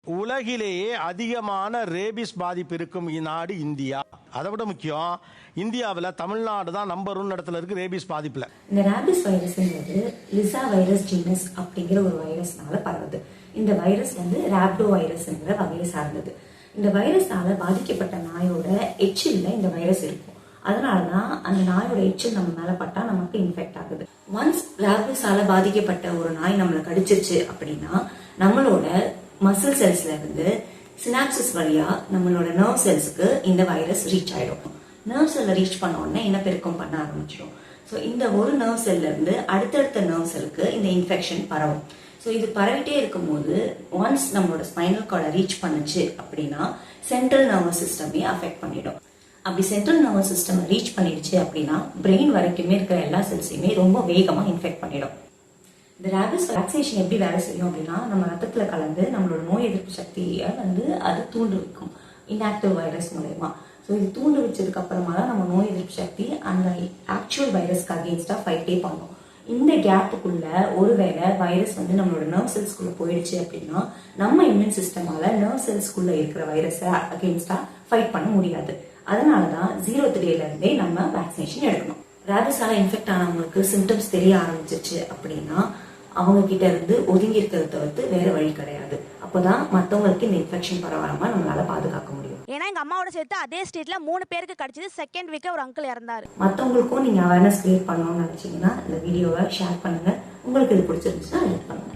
உலகிலேயே அதிகமான ரேபிஸ் பாதிப்பு இருக்கும் நாடு இந்தியா. அதை விட முக்கியம், இந்தியாவில் தமிழ்நாடு தான் நம்பர் 1 இடத்துல இருக்கு ரேபிஸ் பாதிப்புல. இந்த ரேபிஸ் வைரஸ்ங்கிறது லிசா வைரஸ் ஜீனஸ் அப்படிங்கிற ஒரு வைரஸ்னால பரவுது. இந்த வைரஸ் ராப்டோ வைரஸ்ங்கிற வகையை சார்ந்தது. இந்த வைரஸ்னால பாதிக்கப்பட்ட நாயோட எச்சில்ல இந்த வைரஸ் இருக்கும். அதனாலதான் அந்த நாயோட எச்சில் நம்ம மேல பட்டா நமக்கு இன்ஃபெக்ட் ஆகுது. ஒன்ஸ் ரேபிஸால பாதிக்கப்பட்ட ஒரு நாய் நம்மளை கடிச்சிருச்சு அப்படின்னா நம்மளோட மசில் செல்ஸ்ல இருந்து சினாப்சிஸ் வழியா நம்மளோட நர்வ் செல்ஸ்க்கு இந்த வைரஸ் ரீச் ஆயிடும். நர்வ் செல்ல ரீச் பண்ண உடனே இனப்பெருக்கம் பண்ண ஆரம்பிச்சிடும். ஸோ இந்த ஒரு நர்வ் செல்ல இருந்து அடுத்தடுத்த நர்வ் செல்லுக்கு இந்த இன்ஃபெக்ஷன் பரவும். ஸோ இது பரவிட்டே இருக்கும்போது ஒன்ஸ் நம்மளோட ஸ்பைனல் கார்டை ரீச் பண்ணுச்சு அப்படின்னா சென்ட்ரல் நர்வஸ் சிஸ்டமே அஃபெக்ட் பண்ணிடும். அப்படி சென்ட்ரல் நர்வஸ் சிஸ்டம் ரீச் பண்ணிடுச்சு அப்படின்னா பிரெயின் வரைக்குமே இருக்கிற எல்லா செல்ஸையுமே ரொம்ப வேகமா இன்ஃபெக்ட் பண்ணிடும். இந்த ரேபிஸ் வேக்சினேஷன் எப்படி வேலை செய்யும் அப்படின்னா, நம்ம ரத்தத்துல கலந்து நம்மளோட நோய் எதிர்ப்பு சக்தியை அது தூண்டு வைக்கும் இன்ஆக்டிவ் வைரஸ் மூலயமா. ஸோ இது தூண்டு வச்சதுக்கு அப்புறமா தான் நம்ம நோய் எதிர்ப்பு சக்தி அந்த ஆக்சுவல் வைரஸ்க்கு அகேன்ஸ்டா ஃபைட்டே பண்ணும். இந்த கேப்புக்குள்ள ஒருவேளை வைரஸ் நம்மளோட நர்வ் செல்ஸ்குள்ள போயிடுச்சு அப்படின்னா நம்ம இம்யூன் சிஸ்டமால நர்வ் செல்ஸ்குள்ள இருக்கிற வைரஸை அகேன்ஸ்டா ஃபைட் பண்ண முடியாது. அதனாலதான் 0th டேல இருந்தே நம்ம வேக்சினேஷன் எடுக்கணும். ரேபிஸால இன்ஃபெக்ட் ஆனவங்களுக்கு சிம்டம்ஸ் தெரிய ஆரம்பிச்சிருச்சு அப்படின்னா அவங்க கிட்ட இருந்து ஒதுங்கி இருக்கிறத தவிர்த்து வேற வழி கிடையாது. அப்போதான் மற்றவங்களுக்கு இந்த இன்ஃபெக்ஷன் பரவாம நம்மளால பாதுகாக்க முடியும். ஏன்னா எங்க அம்மாவோட சேர்த்து அதே ஸ்டேட்ல 3 பேருக்கு கிடைச்சது. செகண்ட் வீக்ல ஒரு அங்கிள் இறந்தாரு. மற்றவங்களுக்கும் நீங்க அவேர்னஸ் கிரியேட் பண்ணணும்னு நினைச்சீங்கன்னா இந்த வீடியோவை ஷேர் பண்ணுங்க. உங்களுக்கு இது பிடிச்சிருந்துச்சுன்னா லைக் பண்ணுங்க.